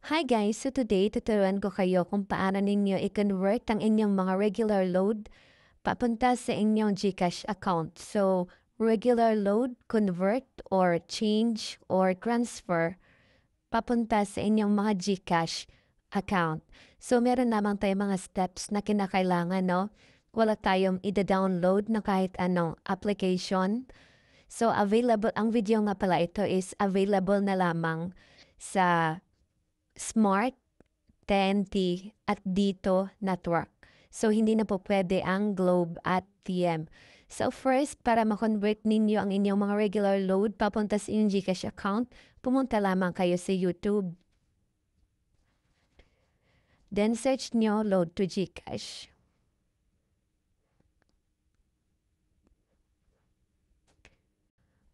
Hi guys! So today, tuturuan ko kayo kung paano ninyo i-convert ang inyong mga regular load papunta sa inyong GCash account. So, regular load, convert, or change, or transfer papunta sa inyong mga GCash account. So, meron namang tayong mga steps na kinakailangan, no? Wala tayong ida-download na kahit anong application. So, ang video nga pala ito is available na lamang sa Smart, TNT, at Dito Network. So, hindi na po pwede ang Globe at TM. So, first, para ma-convert ninyo ang inyong mga regular load papunta sa inyong GCash account, pumunta lamang kayo sa YouTube. Then, search nyo Load to GCash.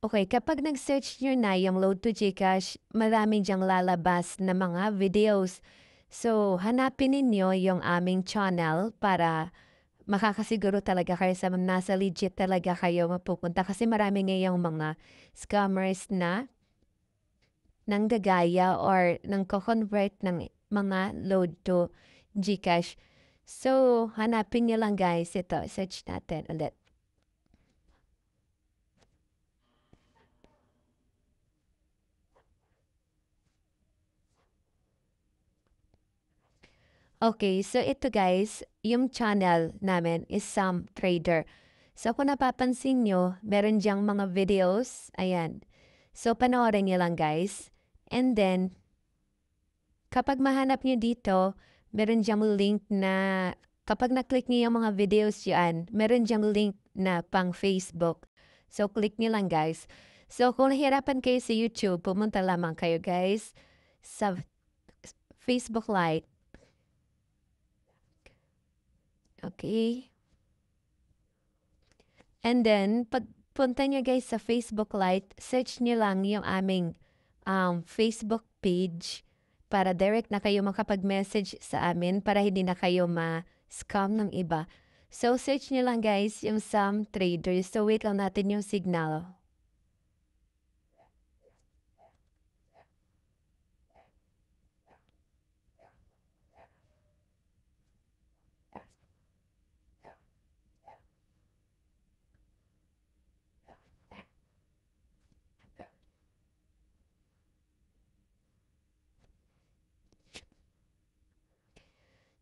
Okay, kapag nag-search nyo na yung Load to GCash, marami diyang lalabas na mga videos. So, hanapin ninyo yung aming channel para makakasiguro talaga kayo sa nasa legit talaga kayo mapupunta. Kasi marami ngayong mga scammers na nanggagaya or nang-convert ng mga load to GCash. So, hanapin nyo lang guys. Ito, search natin ulit. Okay, so ito guys, yung channel namin is Sam Trader. So kung napapansin nyo, meron diyang mga videos. Ayan. So panoorin nyo lang guys. And then, kapag mahanap nyo dito, meron diyang link na, kapag na-click nyo yung mga videos yan, meron diyang link na pang Facebook. So click nyo lang guys. So kung nahirapan kayo sa YouTube, pumunta lamang kayo guys sa Facebook Lite. Okay. And then, pagpunta nyo guys sa Facebook Lite, search nyo lang yung aming Facebook page para direct na kayo makapag-message sa amin para hindi na kayo ma-scam ng iba. So, search nyo lang guys yung Sam Traders. So, wait lang natin yung signal.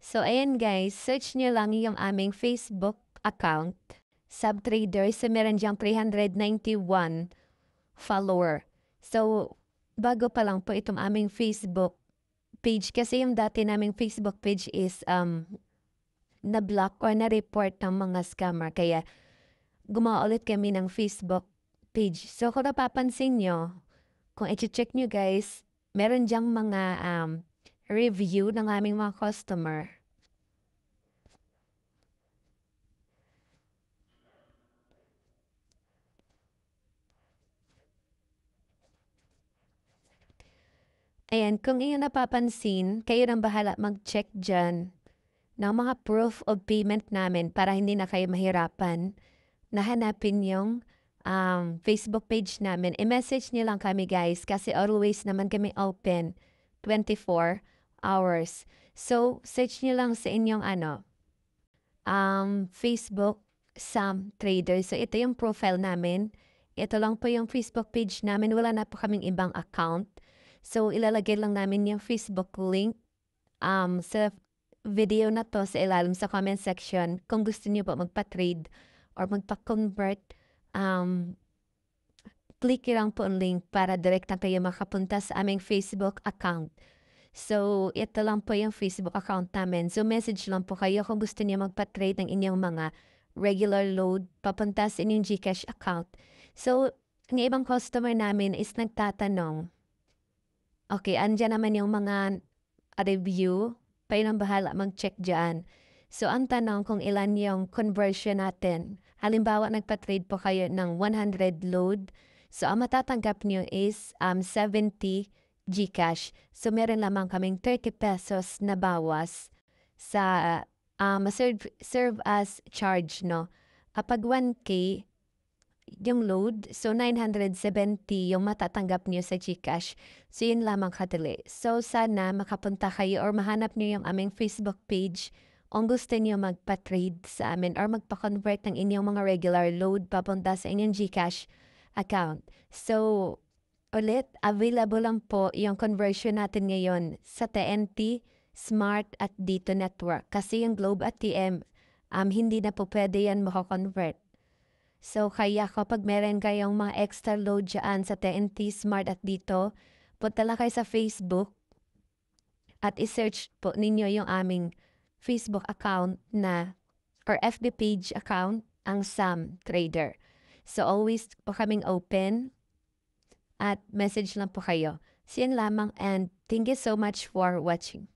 So, ayan guys, search nyo lang yung aming Facebook account, Subtrader. So, meron diyang 391 follower. So, bago pa lang po itong aming Facebook page. Kasi yung dati naming Facebook page is na-block or na-report ng mga scammer. Kaya, gumawa ulit kami ng Facebook page. So, kung napapansin nyo, kung i-check nyo guys, meron diyang mga review ng aming mga customer. Ayan, kung iyon napapansin, kayo nang bahala mag-check dyan ng mga proof of payment namin para hindi na kayo mahirapan na hanapin yung Facebook page namin. I-message niyo lang kami guys kasi always naman kami open 24 hours. So, search niyo lang sa inyong Facebook Sam Trader. So, ito yung profile namin. Ito lang po yung Facebook page namin. Wala na po kaming ibang account. So, ilalagay lang namin yung Facebook link sa video na to sa ilalim sa comment section. Kung gusto niyo po magpa-trade or magpa-convert, click lang po ang link para direct na kayo makapunta sa aming Facebook account. So, ito lang po yung Facebook account namin. So, message lang po kayo kung gusto niyo magpa-trade ng inyong mga regular load papunta sa inyong GCash account. So, ang ibang customer namin is nagtatanong, okay, andyan naman yung mga review, kayo nang bahala mag-check dyan. So, ang tanong kung ilan yung conversion natin. Halimbawa, nagpa-trade po kayo ng 100 load. So, ang matatanggap nyo is 70 GCash. So, meron lamang kaming 30 pesos na bawas sa serve as charge, no? Kapag 1K, yung load. So, 970 yung matatanggap niyo sa GCash. So, yun lamang kadali. So, sana makapunta kayo or mahanap niyo yung aming Facebook page kung gusto niyo magpa-trade sa amin or magpa-convert ng inyong mga regular load papunta sa inyong GCash account. So, ulit, available lang po yung conversion natin ngayon sa TNT, Smart at Dito Network. Kasi yung Globe at TM, hindi na po pwede yan makakonvert. So, kaya kapag meron kayong mga extra load dyan sa TNT, Smart at Dito, punta lang kayo sa Facebook at isearch po ninyo yung aming Facebook account na or FB page account, ang Sam Trader. So, always po kaming open at message lang po kayo. So, yun lamang and thank you so much for watching.